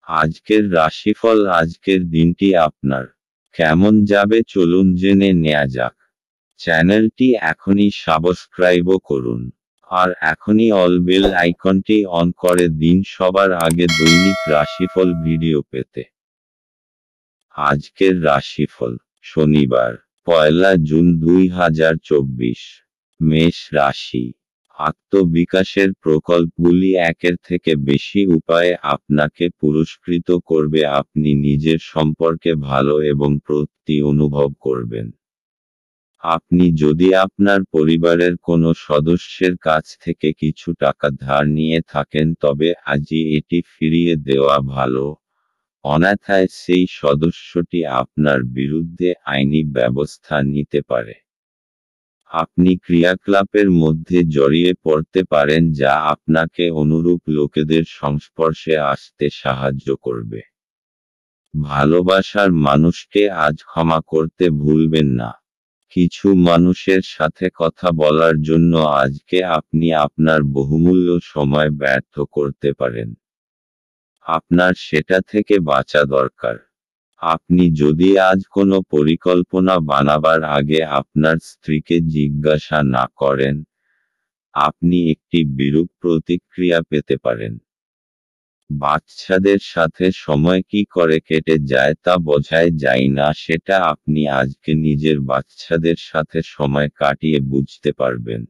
আজকের রাশিফল। আজকের দিনটি আপনার কেমন যাবে চলুন জেনে নেওয়া যাক। চ্যানেলটি এখনই সাবস্ক্রাইব করুন আর এখনই অল বেল আইকনটি অন করে দিন সবার আগে দৈনিক রাশিফল ভিডিও পেতে। আজকের রাশিফল শনিবার 1 জুন 2024। মেষ রাশি। আত্মবিকাশের প্রকল্পগুলি একের থেকে বেশি উপায়ে আপনাকে পুরস্কৃত করবে। আপনি নিজের সম্পর্কে ভালো এবং তৃপ্তি অনুভব করবেন। আপনি যদি আপনার পরিবারের কোনো সদস্যের কাছ থেকে কিছু টাকা ধার নিয়ে থাকেন তবে আজই এটি ফিরিয়ে দেওয়া ভালো, অন্যথায় সেই সদস্যটি আপনার বিরুদ্ধে আইনি ব্যবস্থা নিতে পারে। আপনি ক্রিয়াকলাপের মধ্যে জড়িয়ে পড়তে পারেন যা আপনাকে অনুরূপ লোকেদের সংস্পর্শে আসতে সাহায্য করবে। ভালোবাসার মানুষকে আজ ক্ষমা করতে ভুলবেন না। কিছু মানুষের সাথে কথা বলার জন্য আজকে আপনি আপনার বহুমূল্য সময় ব্যর্থ করতে পারেন। আপনার সেটা থেকে বাঁচা দরকার। আপনি যদি আজ কোনো পরিকল্পনা বানাবার আগে আপনার স্ত্রীকে জিজ্ঞাসা না করেন, আপনি একটি বিরূপ প্রতিক্রিয়া পেতে পারেন। বাচ্চাদের সাথে সময় কি করে কেটে যায় তা বোঝাই যায় না, সেটা আপনি আজকে নিজের বাচ্চাদের সাথে সময় কাটিয়ে বুঝতে পারবেন।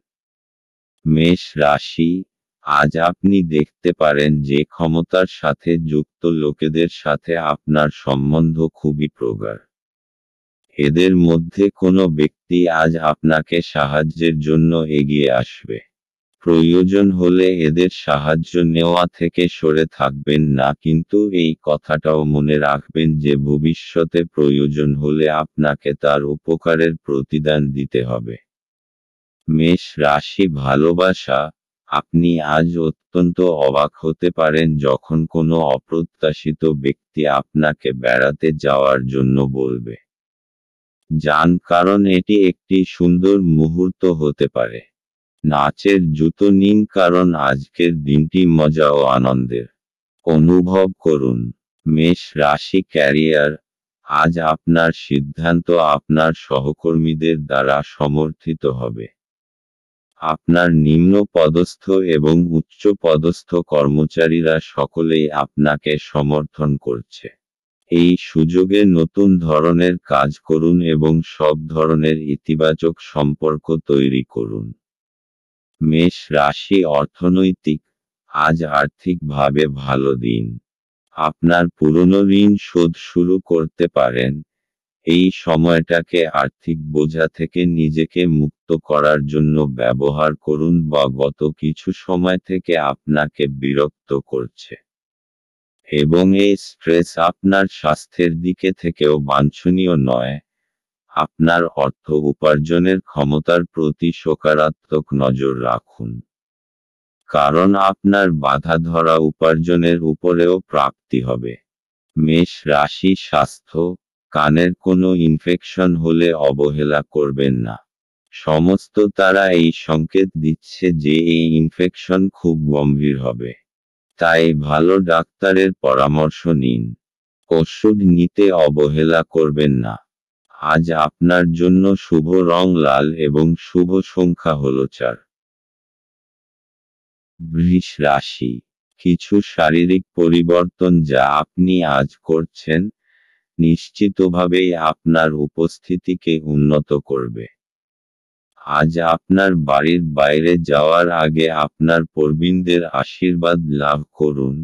মেষ রাশি। আজ আপনি দেখতে পারেন যে ক্ষমতার সাথে যুক্ত লোকেদের সাথে আপনার সম্বন্ধ খুবই প্রগাঢ়। এদের মধ্যে কোনো ব্যক্তি আজ আপনাকে সাহায্যের জন্য এগিয়ে আসবে। প্রয়োজন হলে এদের সাহায্য নেওয়া থেকে সরে থাকবেন না, কিন্তু এই কথাটাও মনে রাখবেন যে ভবিষ্যতে প্রয়োজন হলে আপনাকে তার উপকারের প্রতিদান দিতে হবে। মেষ রাশি। ভালোবাসা। আপনি আজ অত্যন্ত অবাক হতে পারেন যখন কোনো অপ্রত্যাশিত ব্যক্তি আপনাকে বেড়াতে যাওয়ার জন্য বলবে। যান, কারণ এটি একটি সুন্দর মুহূর্ত হতে পারে। নাচের জুতো নিন, কারণ আজকের দিনটি মজা ও আনন্দের অনুভব করুন। মেষ রাশি। ক্যারিয়ার। আজ আপনার সিদ্ধান্ত আপনার সহকর্মীদের দ্বারা সমর্থিত হবে। আপনার নিম্ন পদস্থ এবং উচ্চ পদস্থ কর্মচারীরা সকলেই আপনাকে সমর্থন করছে। এই সুযোগে নতুন ধরনের কাজ করুন এবং সব ধরনের ইতিবাচক সম্পর্ক তৈরি করুন। মেষ রাশি। অর্থনৈতিক। আজ আর্থিকভাবে ভালো দিন। আপনার পুরনো ঋণ শোধ শুরু করতে পারেন। এই সময়টাকে আর্থিক বোঝা থেকে নিজেকে মুক্ত করার জন্য ব্যবহার করুন বা গত কিছু সময় থেকে আপনাকে বিরক্ত করছে। এবং এই স্ট্রেস আপনার স্বাস্থ্যের দিকে থেকেও বাঞ্ছনীয় নয়। আপনার অর্থ উপার্জনের ক্ষমতার প্রতি সকারাত্মক নজর রাখুন, কারণ আপনার বাধা ধরা উপার্জনের উপরেও প্রাপ্তি হবে। মেষ রাশি। স্বাস্থ্য। কানের কোনো ইনফেকশন হলে অবহেলা করবেন না। সমস্ত তারা এই সংকেত দিচ্ছে যে এই ইনফেকশন খুব গম্ভীর হবে, তাই ভালো ডাক্তারের পরামর্শ নিন। ওষুধ নিতে অবহেলা করবেন না। আজ আপনার জন্য শুভ রং লাল এবং শুভ সংখ্যা হল 4। বৃষ রাশি। কিছু শারীরিক পরিবর্তন যা আপনি আজ করছেন, নিশ্চিতভাবেই আপনার উপস্থিতিকে উন্নত করবে। আজ আপনার বাড়ির বাইরে যাওয়ার আগে আপনার প্রবীণদের আশীর্বাদ লাভ করুন,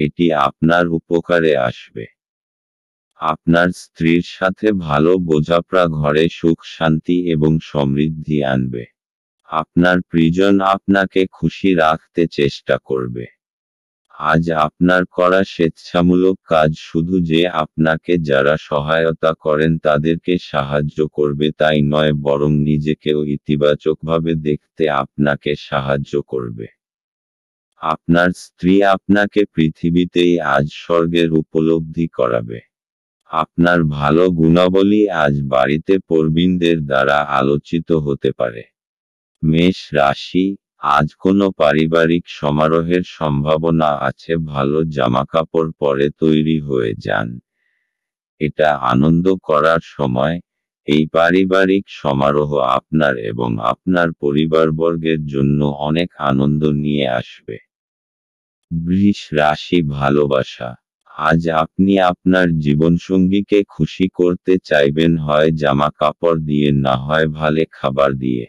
এটি আপনার উপকারে আসবে। আপনার স্ত্রীর সাথে ভালো বোঝাপড়া ঘরে সুখ শান্তি এবং সমৃদ্ধি আনবে। আপনার প্রিয়জন আপনাকে খুশি রাখতে চেষ্টা করবে। আজ আপনার করা স্বেচ্ছামূলক কাজ শুধু যে আপনাকে যারা সহায়তা করেন তাদেরকে সাহায্য করবে তাই নয়, বরং নিজেকেও ইতিবাচকভাবে দেখতে আপনাকে সাহায্য করবে। আপনার স্ত্রী আপনাকে পৃথিবীতেই আজ স্বর্গের উপলব্ধি করাবে। আপনার ভালো গুণাবলী আজ বাড়িতে প্রবীণদের দ্বারা আলোচিত হতে পারে। মেষ রাশি। আজ কোনো পারিবারিক সমারোহের সম্ভাবনা আছে, ভালো জামাকাপড় পরে তৈরি হয়ে যান। এটা আনন্দ করার সময়। এই পারিবারিক সমারোহ আপনার এবং আপনার পরিবারবর্গের জন্য অনেক আনন্দ নিয়ে আসবে। বৃষ রাশি, ভালোবাসা। আজ আপনি আপনার জীবনসঙ্গীকে খুশি করতে চাইবেন, হয় জামা কাপড় দিয়ে, না হয় ভালো খাবার দিয়ে।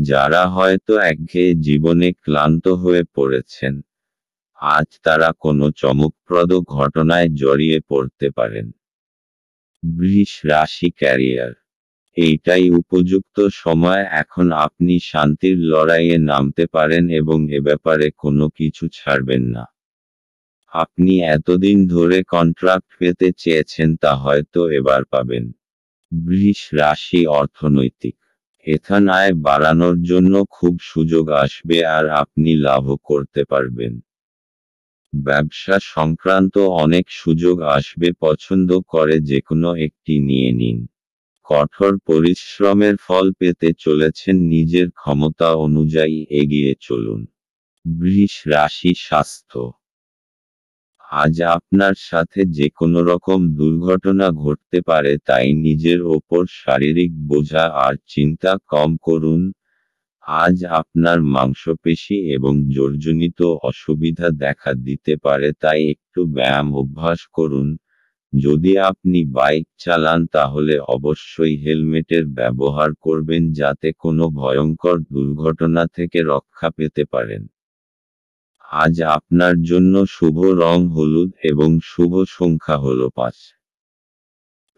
যারা হয়তো একঘেয়ে জীবনে ক্লান্ত হয়ে পড়েছেন, আজ তারা কোনো চমকপ্রদ ঘটনায় জড়িয়ে পড়তে পারেন। বৃষ রাশি, ক্যারিয়ার। এইটাই উপযুক্ত সময়, এখন আপনি শান্তির লড়াইয়ে নামতে পারেন এবং এ ব্যাপারে কোনো কিছু ছাড়বেন না। আপনি এতদিন ধরে কন্ট্রাক্ট পেতে চেয়েছেন, তা হয়তো এবার পাবেন। বৃষ রাশি, অর্থনৈতিক। এখানে আয় বাড়ানোর জন্য খুব সুযোগ আসবে আর আপনি লাভও করতে পারবেন। ব্যবসা সংক্রান্ত অনেক সুযোগ আসবে, পছন্দ করে যেকোনো একটি নিয়ে নিন। কঠোর পরিশ্রমের ফল পেতে চলেছেন, নিজের ক্ষমতা অনুযায়ী এগিয়ে চলুন। বৃষ রাশি, স্বাস্থ্য। আজ আপনার সাথে যে কোনো রকম দুর্ঘটনা ঘটতে পারে, তাই নিজের ওপর শারীরিক বোঝা আর চিন্তা কম করুন। আজ আপনার মাংসপেশি এবং জোড়জনিত অসুবিধা দেখা দিতে পারে, তাই একটু ব্যায়াম অভ্যাস করুন। যদি আপনি বাইক চালান তাহলে অবশ্যই হেলমেটের ব্যবহার করবেন, যাতে কোনো ভয়ঙ্কর দুর্ঘটনা থেকে রক্ষা পেতে পারেন। আজ আপনার জন্য শুভ রং হলুদ এবং শুভ সংখ্যা হল 5।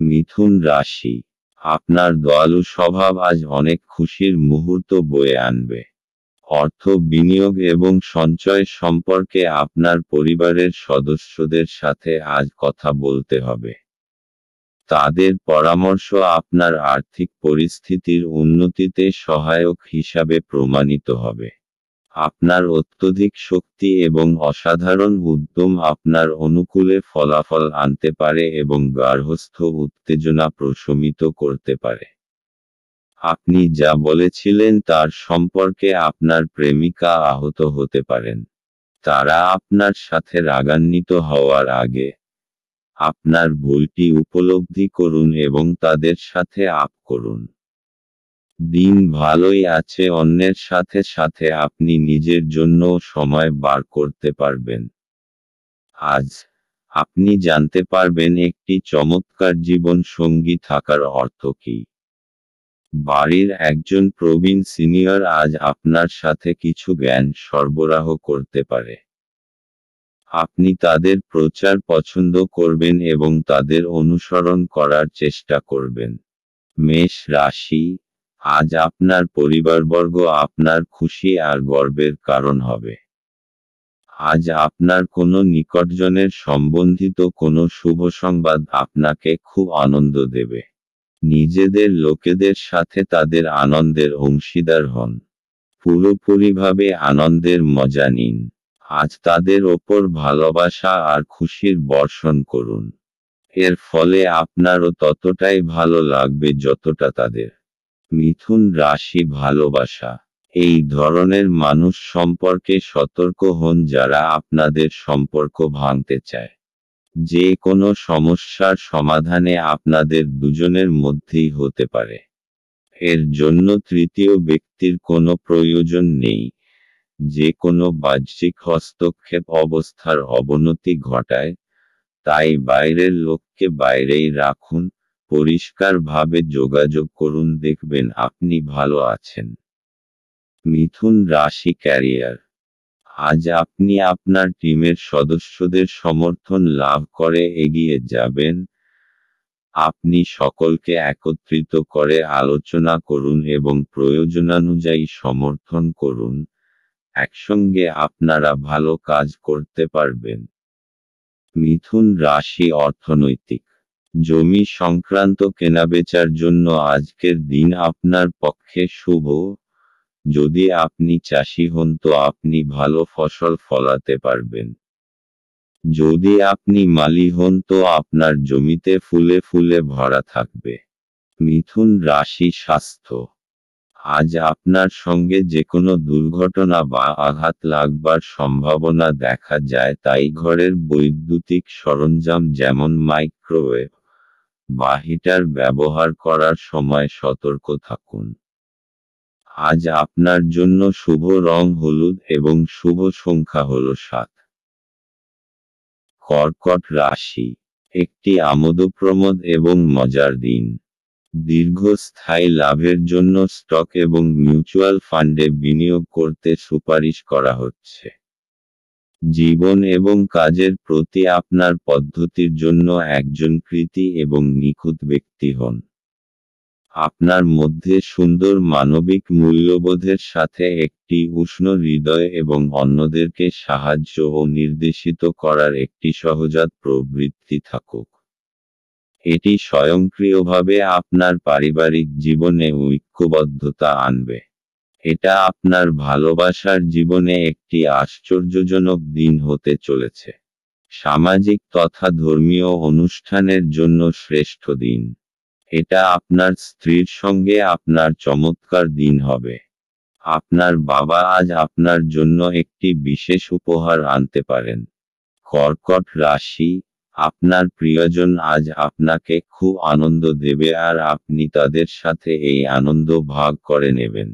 মিথুন রাশি। আপনার দয়ালু স্বভাব আজ অনেক খুশির মুহূর্ত বয়ে আনবে। অর্থ বিনিয়োগ এবং সঞ্চয় সম্পর্কে আপনার পরিবারের সদস্যদের সাথে আজ কথা বলতে হবে। তাদের পরামর্শ আপনার আর্থিক পরিস্থিতির উন্নতিতে সহায়ক হিসাবে প্রমাণিত হবে। আপনার অত্যধিক শক্তি এবং অসাধারণ উদ্যম আপনার অনুকূলে ফলাফল আনতে পারে এবং গার্হস্থ্য উত্তেজনা প্রশমিত করতে পারে। আপনি যা বলেছিলেন তার সম্পর্কে আপনার প্রেমিকা আহত হতে পারেন। তারা আপনার সাথে রাগান্বিত হওয়ার আগে আপনার ভুলটি উপলব্ধি করুন এবং তাদের সাথে আপ করুন। দিন ভালোই আছে, অন্যের সাথে সাথে আপনি নিজের জন্যও সময় বার করতে পারবেন। আজ আপনি জানতে পারবেন একটি চমৎকার জীবন সঙ্গী থাকার অর্থ কী। বাড়ির একজন প্রবীণ সিনিয়র আজ আপনার সাথে কিছু জ্ঞান সরবরাহ করতে পারে। আপনি তাদের প্রচার পছন্দ করবেন এবং তাদের অনুসরণ করার চেষ্টা করবেন। মেষ রাশি। আজ আপনার পরিবারবর্গ আপনার খুশি আর গর্বের কারণ হবে। আজ আপনার কোনো নিকটজনের সম্বন্ধিত কোনো শুভ সংবাদ আপনাকে খুব আনন্দ দেবে। নিজেদের লোকেদের সাথে তাদের আনন্দের অংশীদার হন। পুরোপুরিভাবে আনন্দের মজা নিন। আজ তাদের ওপর ভালোবাসা আর খুশির বর্ষণ করুন। এর ফলে আপনারও ততটাই ভালো লাগবে যতটা তাদের। মিথুন রাশি, ভালোবাসা। এই ধরনের মানুষ সম্পর্কে সতর্ক হন যারা আপনাদের সম্পর্ক ভাঙতে চায়। যে কোনো সমস্যার সমাধানে আপনাদের দুজনের মধ্যেই হতে পারে। এর জন্য তৃতীয় ব্যক্তির কোনো প্রয়োজন নেই। যে কোনো বাহ্যিক হস্তক্ষেপ অবস্থার অবনতি ঘটায়, তাই বাইরের লোককে বাইরেই রাখুন। পরিষ্কারভাবে যোগাযোগ করুন, দেখবেন আপনি ভালো আছেন। মিথুন রাশি, ক্যারিয়ার। আজ আপনি আপনার টিমের সদস্যদের সমর্থন লাভ করে এগিয়ে যাবেন। আপনি সকলকে একত্রিত করে আলোচনা করুন এবং প্রয়োজনানুযায়ী সমর্থন করুন। একসঙ্গে আপনারা ভালো কাজ করতে পারবেন। মিথুন রাশি, অর্থনৈতিক। জমি সংক্রান্ত কেনাবেচার জন্য আজকের দিন আপনার পক্ষে শুভ। যদি আপনি চাষি হন তো আপনি ভালো ফসল ফলাতে পারবেন। যদি আপনি মালি হন তো আপনার জমিতে ফুলে ফুলে ভরা থাকবে। মিথুন রাশি, স্বাস্থ্য। আজ আপনার সঙ্গে যেকোনো দুর্ঘটনা বা আঘাত লাগবার সম্ভাবনা দেখা যায়, তাই ঘরের বৈদ্যুতিক সরঞ্জাম যেমন মাইক্রোওয়েভ বা হিটার ব্যবহার করার সময় সতর্ক থাকুন। আজ আপনার জন্য শুভ রং হলুদ এবং শুভ সংখ্যা হল 7। কর্কট রাশি, একটি আমোদপ্রমোদ এবং মজার দিন। দীর্ঘস্থায়ী লাভের জন্য স্টক এবং মিউচুয়াল ফান্ডে বিনিয়োগ করতে সুপারিশ করা হচ্ছে। জীবন এবং কাজের প্রতি আপনার পদ্ধতির জন্য একজন কৃতী এবং নিখুঁত ব্যক্তি হন। আপনার মধ্যে সুন্দর মানবিক মূল্যবোধের সাথে একটি উষ্ণ হৃদয় এবং অন্যদেরকে সাহায্য ও নির্দেশিত করার একটি সহজাত প্রবৃত্তি থাকুক। এটি স্বয়ংক্রিয়ভাবে আপনার পারিবারিক জীবনে ঐক্যবদ্ধতা আনবে। এটা আপনার ভালোবাসার জীবনে একটি আশ্চর্যজনক দিন হতে চলেছে। সামাজিক তথা ধর্মীয় অনুষ্ঠানের জন্য শ্রেষ্ঠ দিন। এটা আপনার স্ত্রীর সঙ্গে আপনার চমৎকার দিন হবে। আপনার বাবা আজ আপনার জন্য একটি বিশেষ উপহার আনতে পারেন। কর্কট রাশি, আপনার প্রিয়জন আজ আপনাকে খুব আনন্দ দেবে আর আপনি তাদের সাথে এই আনন্দ ভাগ করে নেবেন।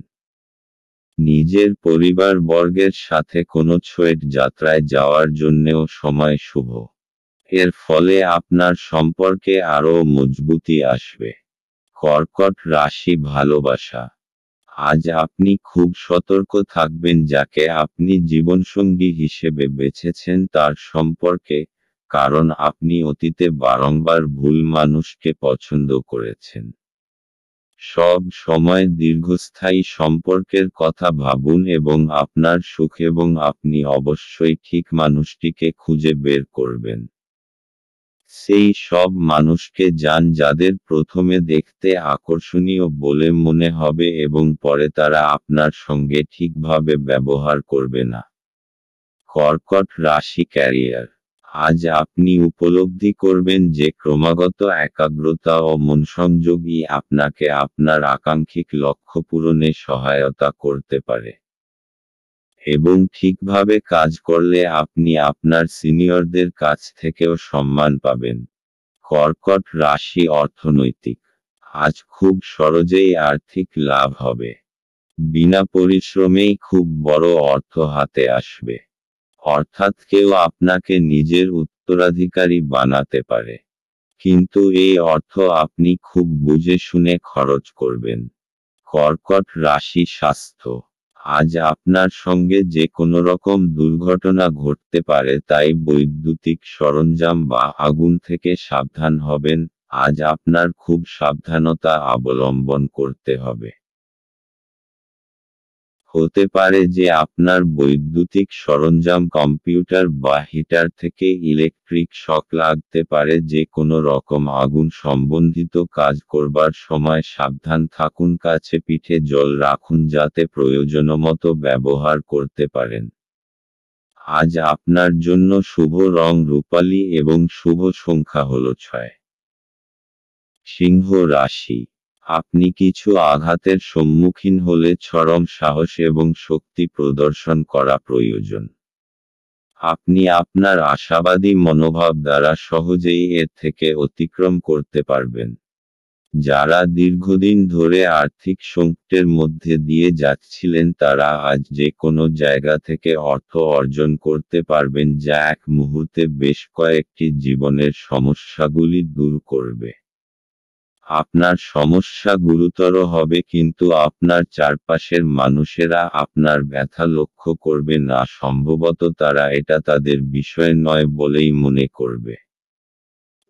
নিজের পরিবারবর্গের সাথে কোনো ছোট যাত্রায় যাওয়ার জন্যেও সময় শুভ। এর ফলে আপনার সম্পর্কে আরও মজবুতি আসবে। কর্কট রাশি ভালোবাসা, আজ আপনি খুব সতর্ক থাকবেন যাকে আপনি জীবনসঙ্গী হিসেবে বেছেছেন তার সম্পর্কে, কারণ আপনি অতীতে বারংবার ভুল মানুষকে পছন্দ করেছেন। সব সময় দীর্ঘস্থায়ী সম্পর্কের কথা ভাবুন এবং আপনার সুখ এবং আপনি অবশ্যই ঠিক মানুষটিকে খুঁজে বের করবেন। সেই সব মানুষকে যান যাদের প্রথমে দেখতে আকর্ষণীয় বলে মনে হবে এবং পরে তারা আপনার সঙ্গে ঠিকভাবে ব্যবহার করবে না। কর্কট রাশি ক্যারিয়ার, আজ আপনি উপলব্ধি করবেন যে ক্রমাগত একাগ্রতা ও মনসংযোগই আপনাকে আপনার আকাঙ্ক্ষিত লক্ষ্য পূরণে সহায়তা করতে পারে। এবং ঠিকভাবে কাজ করলে আপনি আপনার সিনিয়রদের কাছ থেকেও সম্মান পাবেন। কর্কট রাশি অর্থনৈতিক, আজ খুব সহজেই আর্থিক লাভ হবে। বিনা পরিশ্রমেই খুব বড় অর্থ হাতে আসবে। অর্থাৎ কেউ আপনাকে নিজের উত্তরাধিকারী বানাতে পারে। কিন্তু এই অর্থ আপনি খুব বুঝে শুনে খরচ করবেন। কর্কট রাশি স্বাস্থ্য, আজ আপনার সঙ্গে যে কোনো রকম দুর্ঘটনা ঘটতে পারে, তাই বৈদ্যুতিক সরঞ্জাম বা আগুন থেকে সাবধান হবেন। আজ আপনার খুব সাবধানতা অবলম্বন করতে হবে। হতে পারে যে আপনার বৈদ্যুতিক সরঞ্জাম কম্পিউটার বা হিটার থেকে ইলেকট্রিক শক লাগতে পারে। যে কোনো রকম আগুন সম্বন্ধিত কাজ করবার সময় সাবধান থাকুন। কাছে পিঠে জল রাখুন যাতে প্রয়োজনমতো ব্যবহার করতে পারেন। আজ আপনার জন্য শুভ রং রূপালী এবং শুভ সংখ্যা হল 6। সিংহ রাশি, আপনি কিছু আঘাতের সম্মুখীন হলে চরম সাহস এবং শক্তি প্রদর্শন করা প্রয়োজন। আপনি আপনার আশাবাদী মনোভাব দ্বারা সহজেই এর থেকে অতিক্রম করতে পারবেন। যারা দীর্ঘদিন ধরে আর্থিক সংকটের মধ্যে দিয়ে যাচ্ছিলেন তারা আজ যে কোনো জায়গা থেকে অর্থ অর্জন করতে পারবেন, যা এক মুহূর্তে বেশ কয়েকটি জীবনের সমস্যাগুলি দূর করবে। আপনার সমস্যা গুরুতর হবে কিন্তু আপনার চারপাশের মানুষেরা আপনার ব্যথা লক্ষ্য করবে না। সম্ভবত তারা এটা তাদের বিষয় নয় বলেই মনে করবে।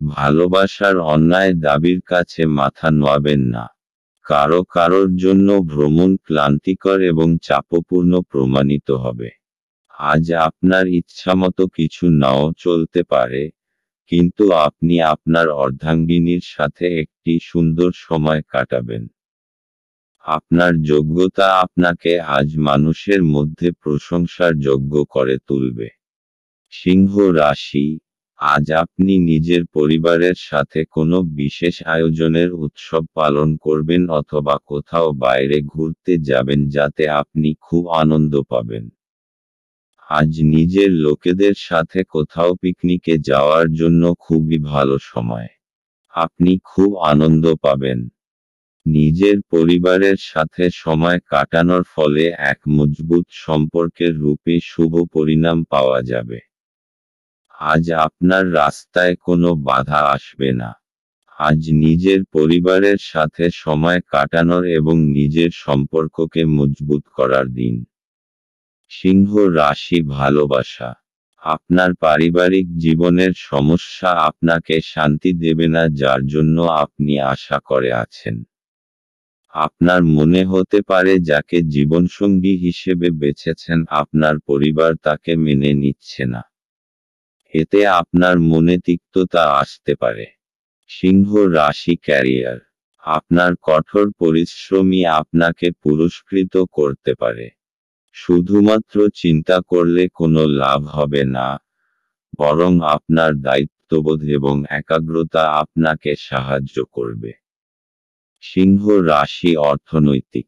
ভালোবাসার অন্যায় দাবির কাছে মাথা নোয়াবেন না। কারোর জন্য ভ্রমণ ক্লান্তিকর এবং চাপপূর্ণ প্রমাণিত হবে। আজ আপনার ইচ্ছামতো কিছু নাও চলতে পারে, কিন্তু আপনি আপনার অর্ধাঙ্গিনীর সাথে একটি সুন্দর সময় কাটাবেন। আপনার যোগ্যতা আপনাকে আজ মানুষের মধ্যে প্রশংসার যোগ্য করে তুলবে। সিংহ রাশি, আজ আপনি নিজের পরিবারের সাথে কোনো বিশেষ আয়োজনের উৎসব পালন করবেন অথবা কোথাও বাইরে ঘুরতে যাবেন যাতে আপনি খুব আনন্দ পাবেন। আজ নিজের লোকেদের সাথে কোথাও পিকনিকে যাওয়ার জন্য খুবই ভালো সময়। আপনি খুব আনন্দ পাবেন। নিজের পরিবারের সাথে সময় কাটানোর ফলে এক মজবুত সম্পর্কের রূপে শুভ পরিণাম পাওয়া যাবে। আজ আপনার রাস্তায় কোনো বাধা আসবে না। আজ নিজের পরিবারের সাথে সময় কাটানোর এবং নিজের সম্পর্ককে মজবুত করার দিন। সিংহ রাশি ভালোবাসা। আপনার পারিবারিক জীবনের সমস্যা আপনাকে শান্তি দেবে না যার জন্য আপনি আশা করে আছেন। আপনার মনে হতে পারে যাকে জীবনসঙ্গী হিসেবে বেছেছেন আপনার পরিবার তাকে মেনে নিচ্ছে না। এতে আপনার মনে তিক্ততা আসতে পারে। সিংহ রাশি ক্যারিয়ার। আপনার কঠোর পরিশ্রমই আপনাকে পুরস্কৃত করতে পারে। শুধুমাত্র চিন্তা করলে কোনো লাভ হবে না, বরং আপনার দায়িত্ববোধ এবং একাগ্রতা আপনাকে সাহায্য করবে। সিংহ রাশি অর্থনৈতিক।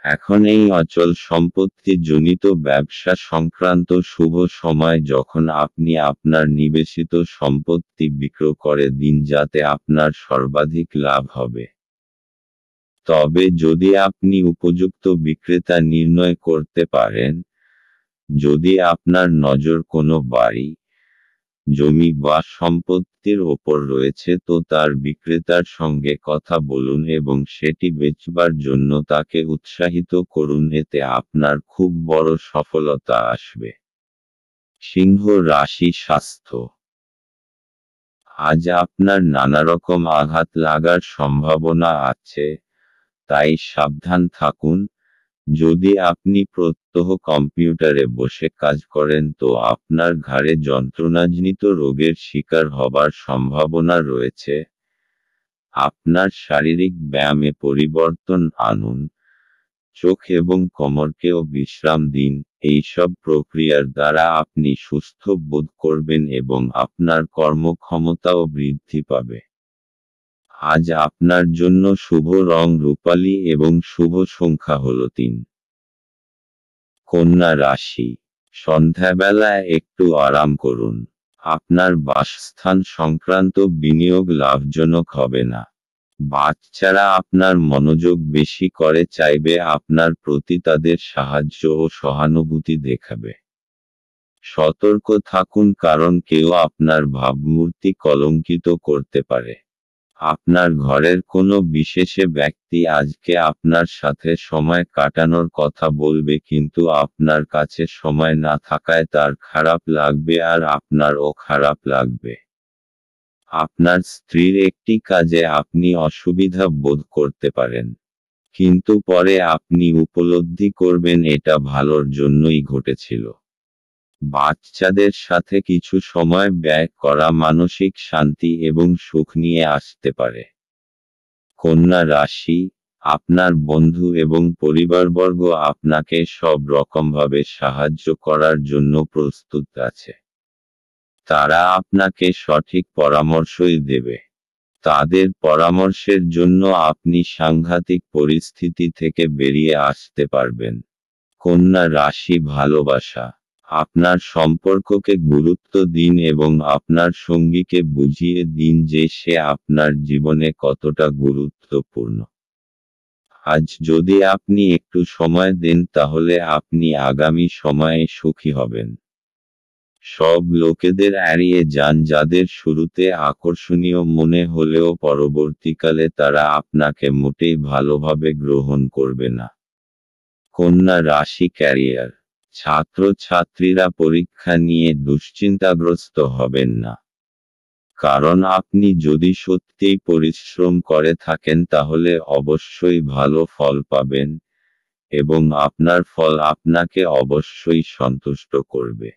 এখন এই অচল সম্পত্তি জনিত ব্যবসা সংক্রান্ত শুভ সময় যখন আপনি আপনার নিবেশিত সম্পত্তি বিক্রয় করে দিন যাতে আপনার সর্বাধিক লাভ হবে। তবে যদি আপনি উপযুক্ত বিক্রেতা নির্ণয় করতে পারেন, যদি আপনার নজর কোনো বাড়ি, জমি বা সম্পত্তির ওপর রয়েছে তো তার বিক্রেতার সঙ্গে কথা বলুন এবং সেটি বেচবার জন্য তাকে উৎসাহিত করুন, এতে আপনার খুব বড় সফলতা আসবে। সিংহ রাশি স্বাস্থ্য। আজ আপনার নানারকম আঘাত লাগার সম্ভাবনা আছে, তাই সাবধান থাকুন। যদি আপনি প্রত্যহ কম্পিউটারে বসে কাজ করেন তো আপনার ঘাড়ে যন্ত্রণাজনিত রোগের শিকার হবার সম্ভাবনা রয়েছে। আপনার শারীরিক ব্যায়ামে পরিবর্তন আনুন। চোখ এবং কোমরকেও বিশ্রাম দিন। এইসব প্রক্রিয়ার দ্বারা আপনি সুস্থ বোধ করবেন এবং আপনার কর্মক্ষমতাও বৃদ্ধি পাবে। আজ আপনার জন্য শুভ রং রূপালী এবং শুভ সংখ্যা হল 3। কন্যা রাশি। সন্ধ্যাবেলায় একটু আরাম করুন। আপনার বাসস্থান সংক্রান্ত বিনিয়োগ লাভজনক হবে না। বাচ্চারা আপনার মনোযোগ বেশি করে চাইবে আপনার প্রতি তাদের সাহায্য ও সহানুভূতি দেখাবে। সতর্ক থাকুন কারণ কেউ আপনার ভাবমূর্তি কলঙ্কিত করতে পারে। আপনার ঘরের কোনো বিশেষ ব্যক্তি আজকে আপনার সাথে সময় কাটানোর কথা বলবে কিন্তু আপনার কাছে সময় না থাকায় তার খারাপ লাগবে আর আপনারও খারাপ লাগবে। আপনার স্ত্রীর একটি কাজে আপনি অসুবিধা বোধ করতে পারেন, কিন্তু পরে আপনি উপলব্ধি করবেন এটা ভালোর জন্যই ঘটেছিল। বাচ্চাদের সাথে কিছু সময় ব্যয় করা মানসিক শান্তি এবং সুখ নিয়ে আসতে পারে। কন্যা রাশি। আপনার বন্ধু এবং পরিবারবর্গ আপনাকে সব রকমভাবে সাহায্য করার জন্য প্রস্তুত আছে। তারা আপনাকে সঠিক পরামর্শই দেবে। তাদের পরামর্শের জন্য আপনি সাংঘাতিক পরিস্থিতি থেকে বেরিয়ে আসতে পারবেন। কন্যা রাশি ভালোবাসা। আপনার সম্পর্ককে গুরুত্ব দিন এবং আপনার সঙ্গীকে বুঝিয়ে দিন যে সে আপনার জীবনে কতটা গুরুত্বপূর্ণ। আজ যদি আপনি একটু সময় দেন তাহলে আপনি আগামী সময়ে সুখী হবেন। সব লোকেদের এড়িয়ে যান যাদের শুরুতে আকর্ষণীয় মনে হলেও পরবর্তীকালে তারা আপনাকে মোটেই ভালোভাবে গ্রহণ করবে না। কন্যা রাশি ক্যারিয়ার। ছাত্রছাত্রীরা পরীক্ষা নিয়ে দুশ্চিন্তাগ্রস্ত হবেন না, কারণ আপনি যদি সত্যিই পরিশ্রম করে থাকেন তাহলে অবশ্যই ভালো ফল পাবেন এবং আপনার ফল আপনাকে অবশ্যই সন্তুষ্ট করবে।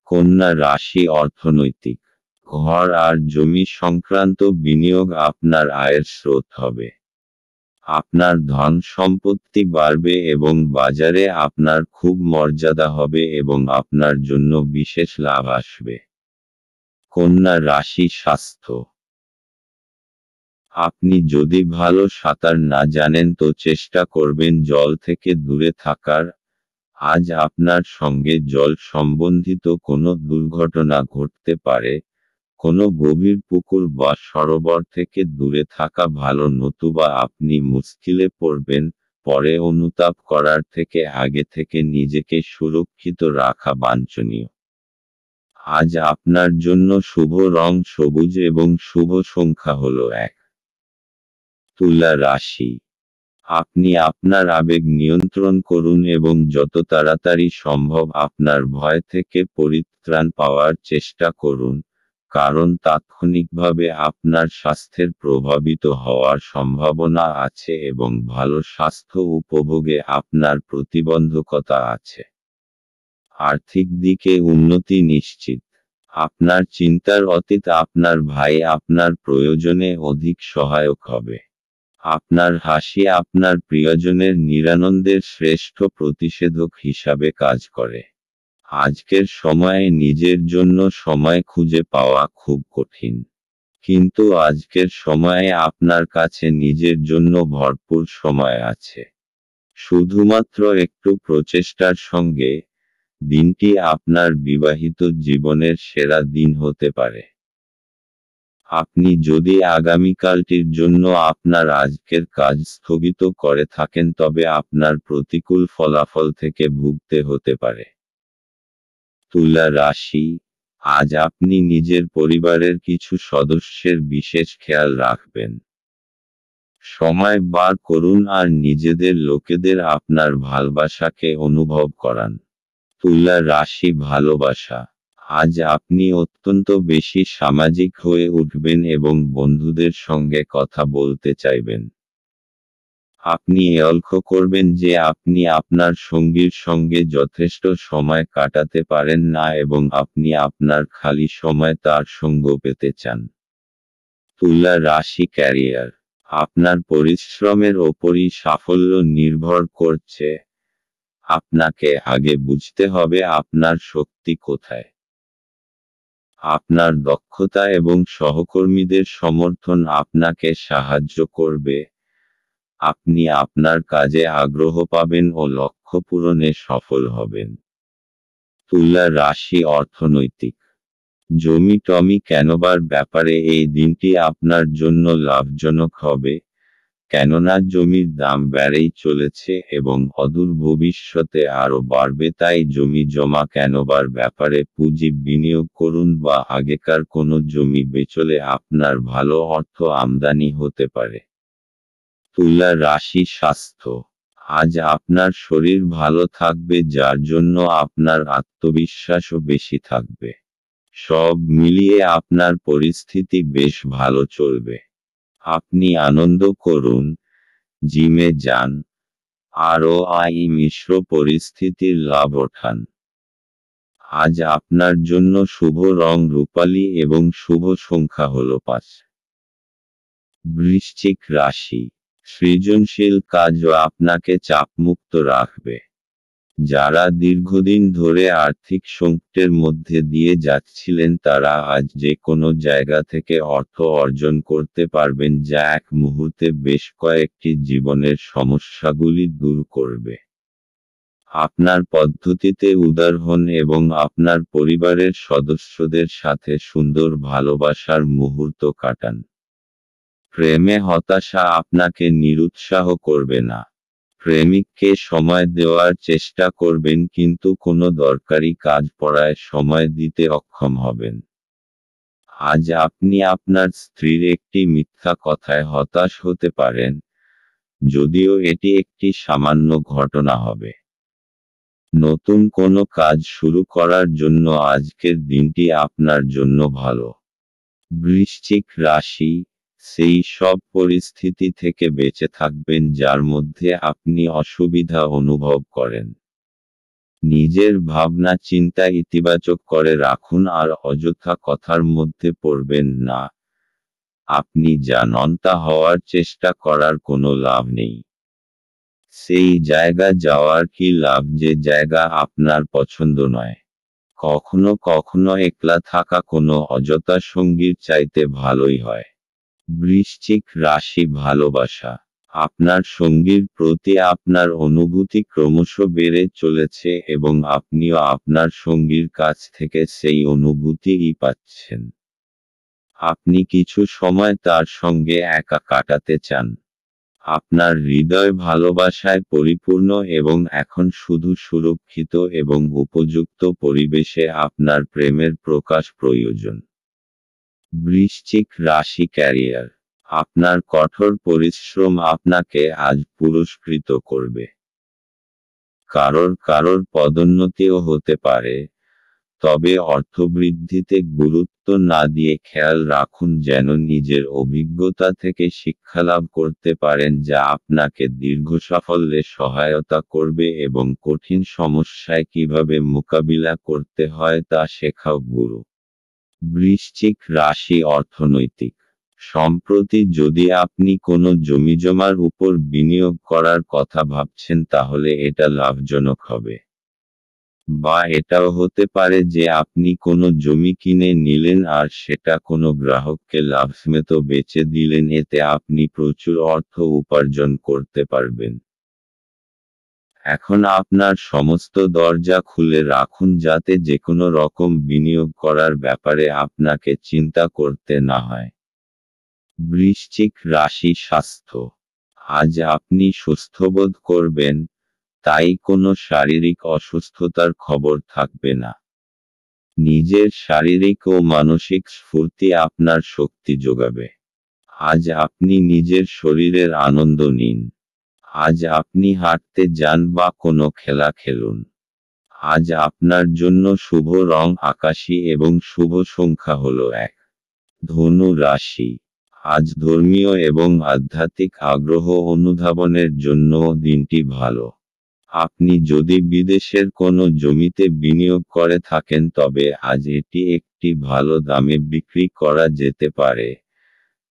কন্যা রাশি অর্থনৈতিক। ঘর আর জমি সংক্রান্ত বিনিয়োগ আপনার আয়ের স্রোত হবে। আপনার ধন সম্পত্তি বাড়বে এবং বাজারে আপনার খুব মর্যাদা হবে এবং আপনার জন্য বিশেষ লাভ আসবে। কন্যা রাশি স্বাস্থ্য। আপনি যদি ভালো সাঁতার না জানেন তো চেষ্টা করবেন জল থেকে দূরে থাকার। আজ আপনার সঙ্গে জল সম্বন্ধিত কোনো দুর্ঘটনা ঘটতে পারে। কোনো গভীর পুকুর বা সরোবর থেকে দূরে থাকা ভালো, নতুবা আপনি মুশকিলে পড়বেন। পরে অনুতাপ করার থেকে আগে থেকে নিজেকে সুরক্ষিত রাখা বাঞ্ছনীয়। আজ আপনার জন্য শুভ রং সবুজ এবং শুভ সংখ্যা হলো 1। তুলা রাশি। আপনি আপনার আবেগ নিয়ন্ত্রণ করুন এবং যত তাড়াতাড়ি সম্ভব আপনার ভয় থেকে পরিত্রাণ পাওয়ার চেষ্টা করুন, কারণ তাৎক্ষণিকভাবে আপনার স্বাস্থ্যের প্রভাবিত হওয়ার সম্ভাবনা আছে এবং ভালো স্বাস্থ্য উপভোগে আপনার প্রতিবন্ধকতা আছে। আর্থিক দিকে উন্নতি নিশ্চিত। আপনার চিন্তার অতীত আপনার ভাই আপনার প্রয়োজনে অধিক সহায়ক হবে। আপনার হাসি আপনার প্রিয়জনের নিরানন্দের শ্রেষ্ঠ প্রতিষেধক হিসাবে কাজ করে। আজকের সময়ে নিজের জন্য সময় খুঁজে পাওয়া খুব কঠিন। কিন্তু আজকের সময়ে আপনার কাছে নিজের জন্য ভরপুর সময় আছে। শুধুমাত্র একটু প্রচেষ্টার সঙ্গে, দিনটি আপনার বিবাহিত জীবনের সেরা দিন হতে পারে। আপনি যদি আগামীকালটির জন্য আপনার আজকের কাজ স্থগিত করে থাকেন তবে আপনার প্রতিকূল ফলাফল থেকে ভুগতে হতে পারে। তুলা রাশি। আজ আপনি নিজের পরিবারের কিছু সদস্যের বিশেষ খেয়াল রাখবেন। সময় বার করুন আর নিজেদের লোকেদের আপনার ভালোবাসাকে অনুভব করান। তুলা রাশি ভালোবাসা। আজ আপনি অত্যন্ত বেশি সামাজিক হয়ে উঠবেন এবং বন্ধুদের সঙ্গে কথা বলতে চাইবেন। আপনি লক্ষ্য করবেন যে আপনি আপনার সঙ্গীর সঙ্গে যথেষ্ট সময় কাটাতে পারেন না এবং আপনি আপনার খালি সময় তার সঙ্গ পেতে চান। তুলা রাশি ক্যারিয়ার। আপনার পরিশ্রমের ওপরই সাফল্য নির্ভর করছে। আপনাকে আগে বুঝতে হবে আপনার শক্তি কোথায়। আপনার দক্ষতা এবং সহকর্মীদের সমর্থন আপনাকে সাহায্য করবে। আপনি আপনার কাজে আগ্রহ পাবেন ও লক্ষ্য পূরণে সফল হবেন। তুলা রাশি অর্থনৈতিক। জমি টমি কেনবার ব্যাপারে এই দিনটি আপনার জন্য লাভজনক হবে, কেননা জমির দাম বেড়েই চলেছে এবং অদূর ভবিষ্যতে আরও বাড়বে। তাই জমি জমা কেনবার ব্যাপারে পুঁজি বিনিয়োগ করুন বা আগেকার কোনো জমি বেচলে আপনার ভালো অর্থ আমদানি হতে পারে। তুলা রাশি স্বাস্থ্য। আজ আপনার শরীর ভালো থাকবে যার জন্য আপনার আত্মবিশ্বাসও বেশি থাকবে। সব মিলিয়ে আপনার পরিস্থিতি বেশ ভালো চলবে। আপনি আনন্দ করুন, জিমে যান, আরও মিশ্র পরিস্থিতির লাভ ওঠান। আজ আপনার জন্য শুভ রং রূপালী এবং শুভ সংখ্যা হল 5। বৃশ্চিক রাশি। সৃজনশীল কাজও আপনাকে চাপমুক্ত রাখবে। যারা দীর্ঘদিন ধরে আর্থিক সংকটের মধ্যে দিয়ে যাচ্ছিলেন তারা আজ যে কোনো জায়গা থেকে অর্থ অর্জন করতে পারবেন যা এক মুহূর্তে বেশ কয়েকটি জীবনের সমস্যাগুলি দূর করবে। আপনার পদ্ধতিতে উদার হন এবং আপনার পরিবারের সদস্যদের সাথে সুন্দর ভালোবাসার মুহূর্ত কাটান। প্রেমে হতাশা আপনাকে নিরুৎসাহ করবে না। প্রেমিককে সময় দেওয়ার চেষ্টা করবেন কিন্তু কোনো দরকারি কাজ পড়ায় সময় দিতে অক্ষম হবেন। আজ আপনি আপনার স্ত্রীর একটি মিথ্যা কথায় হতাশ হতে পারেন, যদিও এটি একটি সামান্য ঘটনা হবে। নতুন কোনো কাজ শুরু করার জন্য আজকের দিনটি আপনার জন্য ভালো। বৃশ্চিক রাশি। সেই সব পরিস্থিতি থেকে বেঁচে থাকবেন যার মধ্যে আপনি অসুবিধা অনুভব করেন। নিজের ভাবনা চিন্তা ইতিবাচক করে রাখুন আর অযথা কথার মধ্যে পড়বেন না। আপনি যা নন তা হওয়ার চেষ্টা করার কোনো লাভ নেই। সেই জায়গা যাওয়ার কি লাভ যে জায়গা আপনার পছন্দ নয়। কখনো কখনো একলা থাকা কোনো অযথা সঙ্গীর চাইতে ভালোই হয়। বৃশ্চিক রাশি ভালোবাসা। আপনার সঙ্গীর প্রতি আপনার অনুভূতি ক্রমশ বেড়ে চলেছে এবং আপনিও আপনার সঙ্গীর কাছ থেকে সেই অনুভূতিই পাচ্ছেন। আপনি কিছু সময় তার সঙ্গে একা কাটাতে চান। আপনার হৃদয় ভালোবাসায় পরিপূর্ণ এবং এখন শুধু সুরক্ষিত এবং উপযুক্ত পরিবেশে আপনার প্রেমের প্রকাশ প্রয়োজন। বৃশ্চিক রাশি ক্যারিয়ার। আপনার কঠোর পরিশ্রম আপনাকে আজ পুরস্কৃত করবে। কারোর পদোন্নতিও হতে পারে, তবে অর্থবৃদ্ধিতে গুরুত্ব না দিয়ে খেয়াল রাখুন যেন নিজের অভিজ্ঞতা থেকে শিক্ষালাভ করতে পারেন যা আপনাকে দীর্ঘ সাফল্যে সহায়তা করবে এবং কঠিন সমস্যায় কিভাবে মোকাবিলা করতে হয় তা শেখাও গুরু। বৃশ্চিক রাশি অর্থনৈতিক। সম্প্রতি যদি আপনি কোনো জমিজমার উপর বিনিয়োগ করার কথা ভাবছেন তাহলে এটা লাভজনক হবে। বা এটাও হতে পারে যে আপনি কোনো জমি কিনে নিলেন আর সেটা কোনো গ্রাহককে লাভসমেত বেচে দিলেন, এতে আপনি প্রচুর অর্থ উপার্জন করতে পারবেন। এখন আপনার সমস্ত দরজা খুলে রাখুন যাতে যেকোনো রকম বিনিয়োগ করার ব্যাপারে আপনাকে চিন্তা করতে না হয়। বৃশ্চিক রাশি স্বাস্থ্য। আজ আপনি সুস্থবোধ করবেন, তাই কোনো শারীরিক অসুস্থতার খবর থাকবে না। নিজের শারীরিক ও মানসিক স্ফূর্তি আপনার শক্তি যোগাবে। আজ আপনি নিজের শরীরের আনন্দ নিন। আজ আপনি হাঁটতে যান বা কোনো খেলা খেলুন। আজ আপনার জন্য শুভ রং আকাশী এবং শুভ সংখ্যা হলো 1। ধনু রাশি। আজ ধর্মীয় এবং আধ্যাত্মিক আগ্রহ অনুধাবনের জন্য দিনটি ভালো। আপনি যদি বিদেশের কোনো জমিতে বিনিয়োগ করে থাকেন তবে আজ এটি একটি ভালো দামে বিক্রি করা যেতে পারে,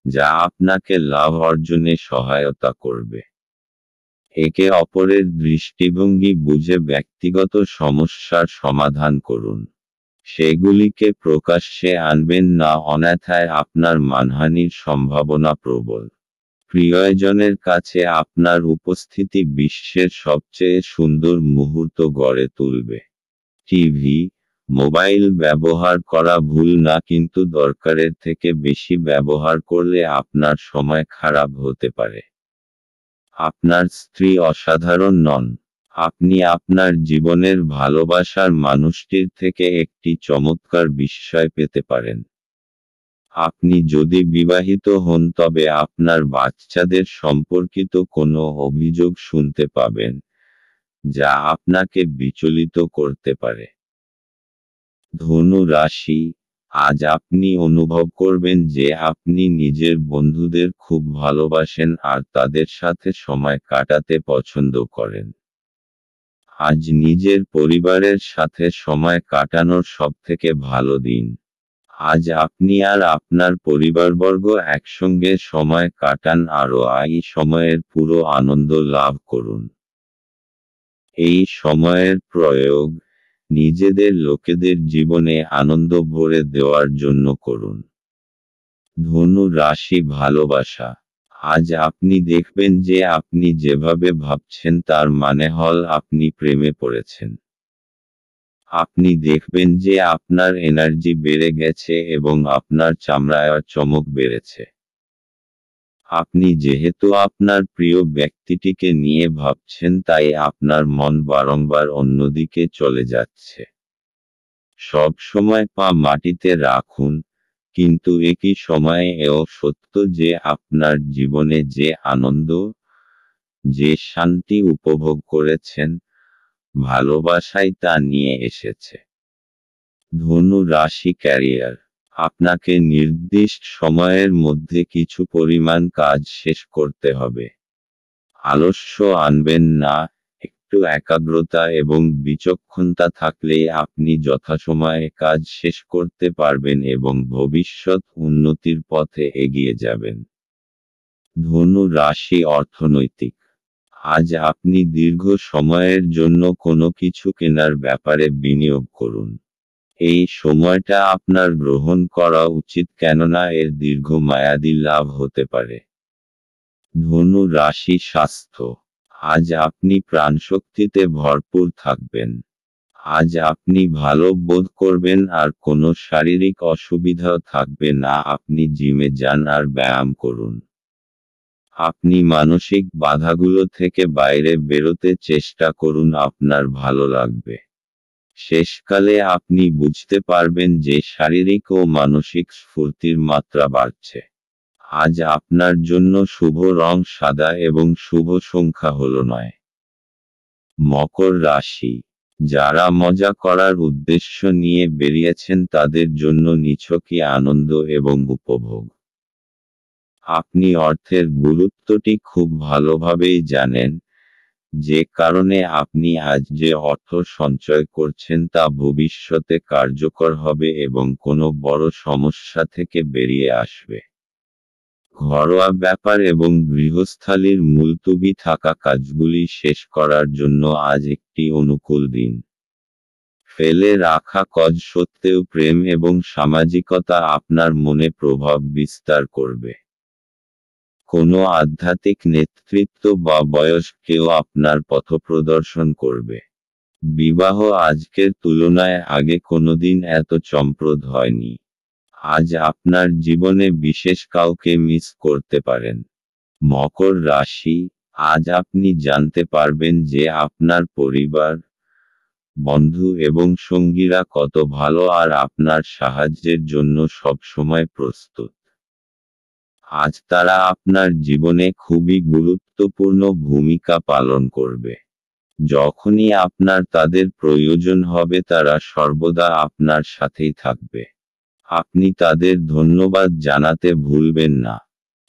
যা আপনাকে লাভ অর্জনে সহায়তা করবে। একে অপরের দৃষ্টিভঙ্গি বুঝে ব্যক্তিগত সমস্যার সমাধান করুন। সেগুলিকে প্রকাশ্যে আনবেন না, অন্যথায় আপনার মানহানির সম্ভাবনা প্রবল। প্রিয়জনের কাছে আপনার উপস্থিতি বিশ্বের সবচেয়ে সুন্দর মুহূর্ত গড়ে তুলবে। টিভি, মোবাইল ব্যবহার করা ভুল না, কিন্তু দরকারের থেকে বেশি ব্যবহার করলে আপনার সময় খারাপ হতে পারে। আপনার স্ত্রী অসাধারণ নন। আপনি আপনার জীবনের ভালোবাসার মানুষটির থেকে একটি চমৎকার বিস্ময় পেতে পারেন। আপনি যদি বিবাহিত হন তবে আপনার বাচ্চাদের সম্পর্কিত কোনো অভিযোগ শুনতে পাবেন, যা আপনাকে বিচলিত করতে পারে। ধনু রাশি। আজ আপনি অনুভব করবেন যে আপনি নিজের বন্ধুদের খুব ভালোবাসেন আর তাদের সাথে সময় কাটাতে পছন্দ করেন। আজ নিজের পরিবারের সাথে সময় কাটানোর সবথেকে ভালো দিন। আজ আপনি আর আপনার পরিবারবর্গ একসঙ্গে সময় কাটান আর এই সময়ের পুরো আনন্দ লাভ করুন। এই সময়ের প্রয়োগ নিজেদের লোকেদের জীবনে আনন্দ ভরে দেওয়ার জন্য করুন। ধনু রাশি ভালোবাসা। আজ আপনি দেখবেন যে আপনি যেভাবে ভাবছেন তার মানে হল আপনি প্রেমে পড়েছেন। আপনি দেখবেন যে আপনার এনার্জি বেড়ে গেছে এবং আপনার চামড়ায় চমক বেড়েছে। আপনি যেহেতু আপনার প্রিয় ব্যক্তিটিকে নিয়ে ভাবছেন তাই আপনার মন বারংবার অন্যদিকে চলে যাচ্ছে। সব সময় পা মাটিতে রাখুন, কিন্তু একই সময়ে এও সত্য যে আপনার জীবনে যে আনন্দ, যে শান্তি উপভোগ করেছেন, ভালোবাসাই তা নিয়ে এসেছে। ধনু রাশি ক্যারিয়ার। আপনাকে নির্দিষ্ট সময়ের মধ্যে কিছু পরিমাণ কাজ শেষ করতে হবে। আলস্য আনবেন না, একটু একাগ্রতা এবং বিচক্ষণতা থাকলেই আপনি যথাসময়ে কাজ শেষ করতে পারবেন এবং ভবিষ্যৎ উন্নতির পথে এগিয়ে যাবেন। ধনু রাশি অর্থনৈতিক। আজ আপনি দীর্ঘ সময়ের জন্য কোনো কিছু কেনার ব্যাপারে বিনিয়োগ করুন। এই সময়টা আপনার গ্রহণ করা উচিত, কেননা এর দীর্ঘমেয়াদী লাভ হতে পারে। ধনু রাশি স্বাস্থ্য। আজ আপনি প্রাণশক্তিতে ভরপুর থাকবেন। আজ আপনি ভালো বোধ করবেন আর কোনো শারীরিক অসুবিধাও থাকবে না। আপনি জিমে যান আর ব্যায়াম করুন। আপনি মানসিক বাধাগুলো থেকে বাইরে বেরোতে চেষ্টা করুন, আপনার ভালো লাগবে। শেষকালে আপনি বুঝতে পারবেন যে শারীরিক ও মানসিক স্ফূর্তির মাত্রা বাড়ছে। আজ আপনার জন্য শুভ রং সাদা এবং শুভ সংখ্যা হল 9। মকর রাশি। যারা মজা করার উদ্দেশ্য নিয়ে বেরিয়েছেন তাদের জন্য নিছকই আনন্দ এবং উপভোগ। আপনি অর্থের গুরুত্বটি খুব ভালোভাবেই জানেন, যে কারণে আপনি আজ যে অর্থ সঞ্চয় করছেন তা ভবিষ্যতে কার্যকর হবে এবং কোনো বড় সমস্যা থেকে বেরিয়ে আসবে। ঘরোয়া ব্যাপার এবং গৃহস্থালির মুলতুবি থাকা কাজগুলি শেষ করার জন্য আজ একটি অনুকূল দিন। ফেলে রাখা কাজ সত্ত্বেও প্রেম এবং সামাজিকতা আপনার মনে প্রভাব বিস্তার করবে। কোনো আধ্যাত্মিক নেতৃত্ব বা বয়স্ক কেউ আপনার পথপ্রদর্শন করবে। বিবাহ আজকের তুলনায় আগে কোনোদিন এত চমকপ্রদ হয়নি। আজ আপনার জীবনে বিশেষ কাউকে মিস করতে পারেন। মকর রাশি। আজ আপনি জানতে পারবেন যে আপনার পরিবার, বন্ধু এবং সঙ্গীরা কত ভালো আর আপনার সাহায্যের জন্য সবসময় প্রস্তুত। আজ তারা আপনার জীবনে খুবই গুরুত্বপূর্ণ ভূমিকা পালন করবে। যখনই আপনার তাদের প্রয়োজন হবে তারা সর্বদা আপনার সাথেই থাকবে। আপনি তাদের ধন্যবাদ জানাতে ভুলবেন না।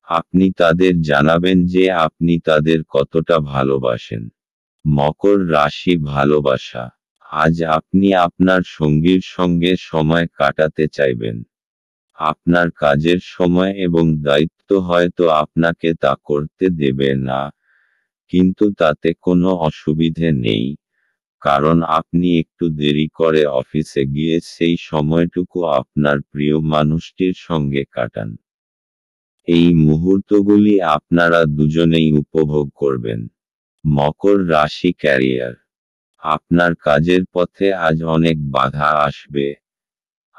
আপনি তাদের জানাবেন যে আপনি তাদের কতটা ভালোবাসেন। মকর রাশি ভালোবাসা। আজ আপনি আপনার সঙ্গীর সঙ্গে সময় কাটাতে চাইবেন। আপনার কাজের সময় এবং দায়িত্ব হয়তো আপনাকে তা করতে দেবে না, কিন্তু তাতে কোনো অসুবিধে নেই, কারণ আপনি একটু দেরি করে অফিসে গিয়ে সেই সময়টুকু আপনার প্রিয় মানুষটির সঙ্গে কাটান। এই মুহূর্তগুলি আপনারা দুজনেই উপভোগ করবেন। মকর রাশি ক্যারিয়ার। আপনার কাজের পথে আজ অনেক বাধা আসবে।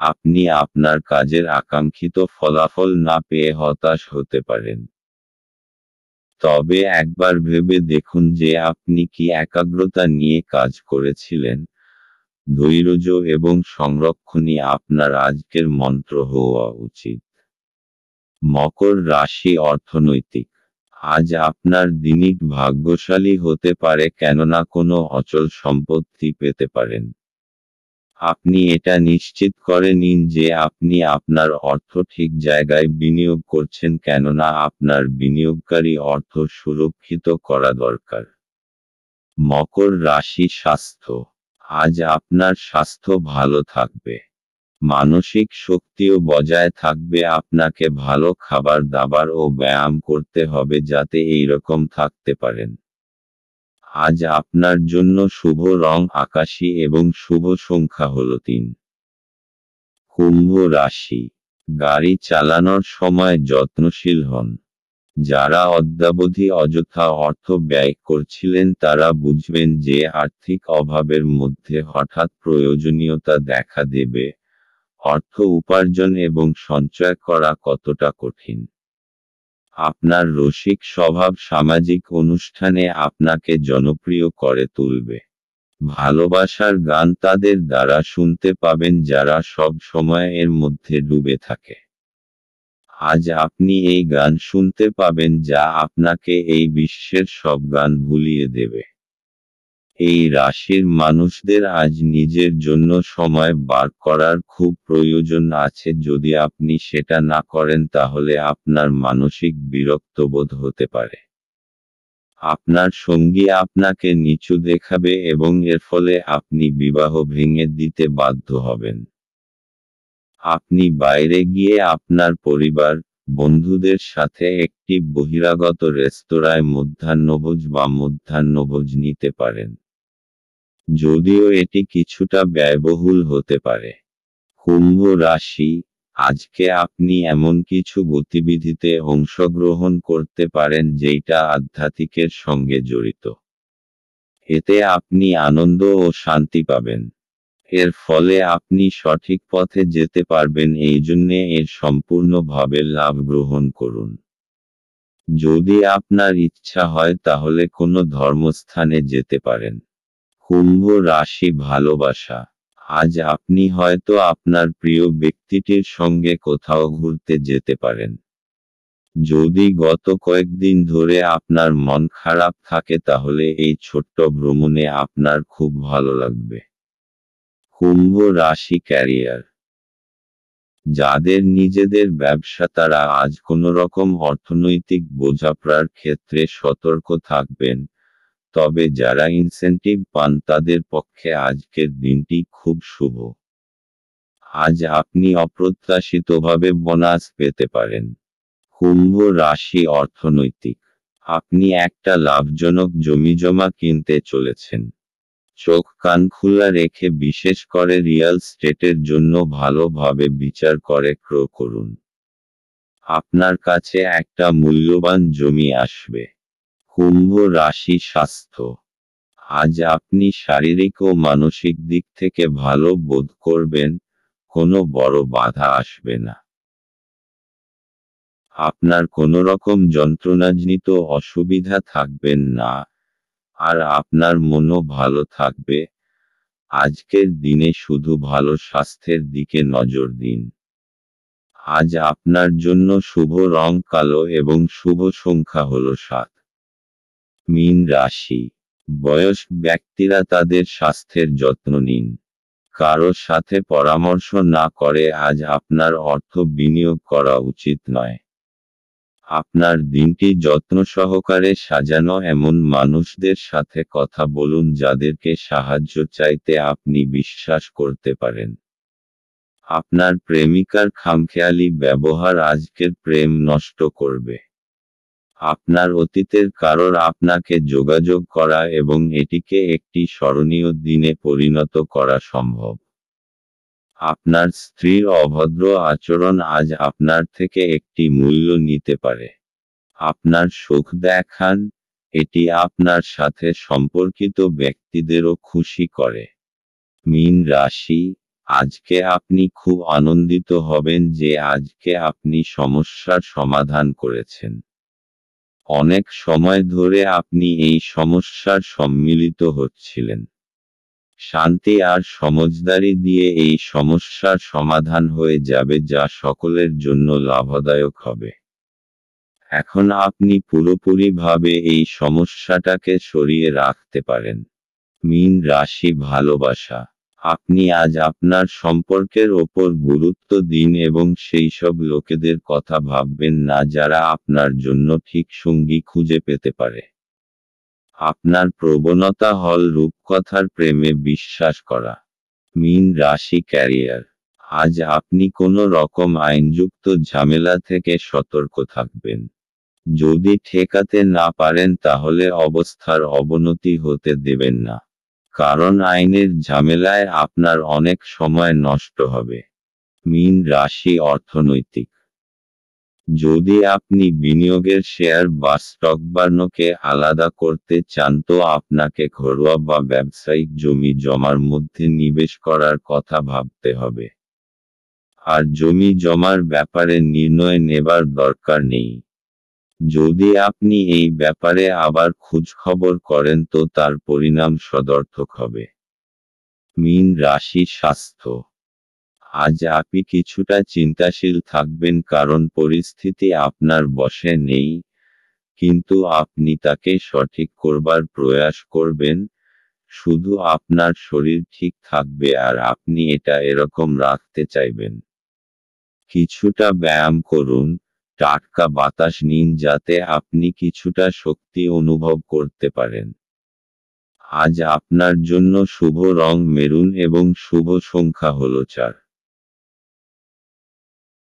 আপনি আপনার কাজের আকাঙ্ক্ষিত ফলাফল না পেয়ে হতাশ হতে পারেন। তবে একবার ভেবে দেখুন যে আপনি কি একাগ্রতা নিয়ে কাজ করেছিলেন। ধৈর্য এবং সংরক্ষণই আপনার আজকের মন্ত্র হওয়া উচিত। মকর রাশি অর্থনৈতিক। আজ আপনার দিনটি ভাগ্যশালী হতে পারে, কেননা কোনো অচল সম্পত্তি পেতে পারেন। আপনি এটা নিশ্চিত করে নিন যে আপনি আপনার অর্থ ঠিক জায়গায় বিনিয়োগ করছেন, কেননা আপনার বিনিয়োগকারী অর্থ সুরক্ষিত করা দরকার। মকর রাশি স্বাস্থ্য। আজ আপনার স্বাস্থ্য ভালো থাকবে। মানসিক শক্তিও বজায় থাকবে। আপনাকে ভালো খাবার দাবার ও ব্যায়াম করতে হবে যাতে এইরকম থাকতে পারেন। আজ আপনার জন্য শুভ রং আকাশী এবং শুভ সংখ্যা হল 3। কুম্ভ রাশি। গাড়ি চালানোর সময় যত্নশীল হন। যারা অদ্যাবধি অযথা অর্থ ব্যয় করছিলেন তারা বুঝবেন যে আর্থিক অভাবের মধ্যে হঠাৎ প্রয়োজনীয়তা দেখা দেবে। অর্থ উপার্জন এবং সঞ্চয় করা কতটা কঠিন। আপনার রসিক স্বভাব সামাজিক অনুষ্ঠানে আপনাকে জনপ্রিয় করে তুলবে। ভালোবাসার গান তাদের দ্বারা শুনতে পাবেন যারা সব সময় এর মধ্যে ডুবে থাকে। আজ আপনি এই গান শুনতে পাবেন যা আপনাকে এই বিশ্বের সব গান ভুলিয়ে দেবে। এই রাশির মানুষদের আজ নিজের জন্য সময় বার করার খুব প্রয়োজন আছে। যদি আপনি সেটা না করেন তাহলে আপনার মানসিক বিরক্তবোধ হতে পারে। আপনার সঙ্গী আপনাকে নিচু দেখাবে এবং এর ফলে আপনি বিবাহ ভেঙে দিতে বাধ্য হবেন। আপনি বাইরে গিয়ে আপনার পরিবার, বন্ধুদের সাথে একটি বহিরাগত রেস্তোরাঁয় মধ্যাহ্নভোজ নিতে পারেন। যদিও এটি কিছুটা ব্যয়বহুল হতে পারে। কুম্ভ রাশি, আজকে আপনি এমন কিছু গতিবিধিতে অংশগ্রহণ করতে পারেন যেটা আধ্যাত্মিকের সঙ্গে জড়িত। এতে আপনি আনন্দ ও শান্তি পাবেন। এর ফলে আপনি সঠিক পথে যেতে পারবেন, এই জন্যে এর সম্পূর্ণভাবে লাভ গ্রহণ করুন। যদি আপনার ইচ্ছা হয় তাহলে কোনো ধর্মস্থানে যেতে পারেন। কুম্ভ রাশি ভালোবাসা, আজ আপনি হয়তো আপনার প্রিয় ব্যক্তিটির সঙ্গে কোথাও ঘুরতে যেতে পারেন। যদি গত কয়েকদিন ধরে আপনার মন খারাপ থাকে তাহলে এই ছোট্ট ভ্রমণে আপনার খুব ভালো লাগবে। কুম্ভ রাশি ক্যারিয়ার, যাদের নিজেদের ব্যবসা তারা আজ কোনোরকম অর্থনৈতিক বোঝাপড়ার ক্ষেত্রে সতর্ক থাকবেন, তবে যারা ইনসেন্টিভ পান তাদের পক্ষে আজকের দিনটি খুব শুভ। আজ আপনি অপ্রত্যাশিতভাবে বোনাস পেতে পারেন। কুম্ভ রাশি অর্থনৈতিক, আপনি একটা লাভজনক জমিজমা কিনতে চলেছেন। চোখ কান খোলা রেখে বিশেষ করে রিয়েল স্টেটের জন্য ভালোভাবে বিচার করে ক্রয় করুন। আপনার কাছে একটা মূল্যবান জমি আসবে। কুম্ভ রাশি স্বাস্থ্য, আজ আপনি শারীরিক ও মানসিক দিক থেকে ভালো বোধ করবেন, কোনো বড় বাধা আসবে না। আপনার কোনো রকম যন্ত্রণাজনিত অসুবিধা থাকবেন না, আর আপনার মনও ভালো থাকবে। আজকের দিনে শুধু ভালো স্বাস্থ্যের দিকে নজর দিন। আজ আপনার জন্য শুভ রং কালো এবং শুভ সংখ্যা হল 7। মীন রাশি, বয়স্ক ব্যক্তিরা তাদের স্বাস্থ্যের যত্ন নিন। কারো সাথে পরামর্শ না করে আজ আপনার অর্থ বিনিয়োগ করা উচিত নয়। আপনার দিনটি যত্ন সহকারে সাজানো এমন মানুষদের সাথে কথা বলুন যাদেরকে সাহায্য চাইতে আপনি বিশ্বাস করতে পারেন। আপনার প্রেমিকার খামখেয়ালি ব্যবহার আজকের প্রেম নষ্ট করবে। আপনার অতীতের কারোর আপনাকে যোগাযোগ করা এবং এটিকে একটি স্মরণীয় দিনে পরিণত করা সম্ভব। আপনার স্ত্রীর অভদ্র আচরণ আজ আপনার থেকে একটি মূল্য নিতে পারে। আপনার সুখ দেখান, এটি আপনার সাথে সম্পর্কিত ব্যক্তিদেরও খুশি করে। মীন রাশি, আজকে আপনি খুব আনন্দিত হবেন যে আজকে আপনি সমস্যার সমাধান করেছেন। অনেক সময় ধরে আপনি এই সমস্যার সম্মিলিত হচ্ছিলেন। শান্তি আর সমঝদারি দিয়ে এই সমস্যার সমাধান হয়ে যাবে, যা সকলের জন্য লাভদায়ক হবে। এখন আপনি পুরোপুরিভাবে এই সমস্যাটাকে সরিয়ে রাখতে পারেন। মীন রাশি ভালোবাসা, আপনি আজ আপনার সম্পর্কের ওপর গুরুত্ব দিন এবং সেই সব লোকেদের কথা ভাববেন না যারা আপনার জন্য ঠিক সঙ্গী খুঁজে পেতে পারে। আপনার প্রবণতা হল রূপকথার প্রেমে বিশ্বাস করা। মীন রাশি ক্যারিয়ার, আজ আপনি কোনো রকম আইনযুক্ত ঝামেলা থেকে সতর্ক থাকবেন। যদি ঠেকাতে না পারেন তাহলে অবস্থার অবনতি হতে দেবেন না, কারণ আইনের ঝামেলায় আপনার অনেক সময় নষ্ট হবে। মীন রাশি অর্থনৈতিক, যদি আপনি বিনিয়োগের শেয়ার বা স্টকবার্নকে আলাদা করতে চান তো আপনাকে ঘরোয়া বা ব্যবসায়িক জমি জমার মধ্যে নিবেশ করার কথা ভাবতে হবে। আর জমি জমার ব্যাপারে নির্ণয় নেবার দরকার নেই। যদি আপনি এই ব্যাপারে আবার খোঁজখবর করেন তো তার পরিণাম সদর্থক হবে। মীন রাশি স্বাস্থ্য, আজ আপনি কিছুটা চিন্তাশীল থাকবেন কারণ পরিস্থিতি আপনার বশে নেই, কিন্তু আপনি তাকে সঠিক করবার প্রয়াস করবেন। শুধু আপনার শরীর ঠিক থাকবে আর আপনি এটা এরকম রাখতে চাইবেন। কিছুটা ব্যায়াম করুন, টাটকা বাতাস নিন যাতে আপনি কিছুটা শক্তি অনুভব করতে পারেন। আজ আপনার জন্য শুভ রং মেরুন এবং শুভ সংখ্যা হল 4।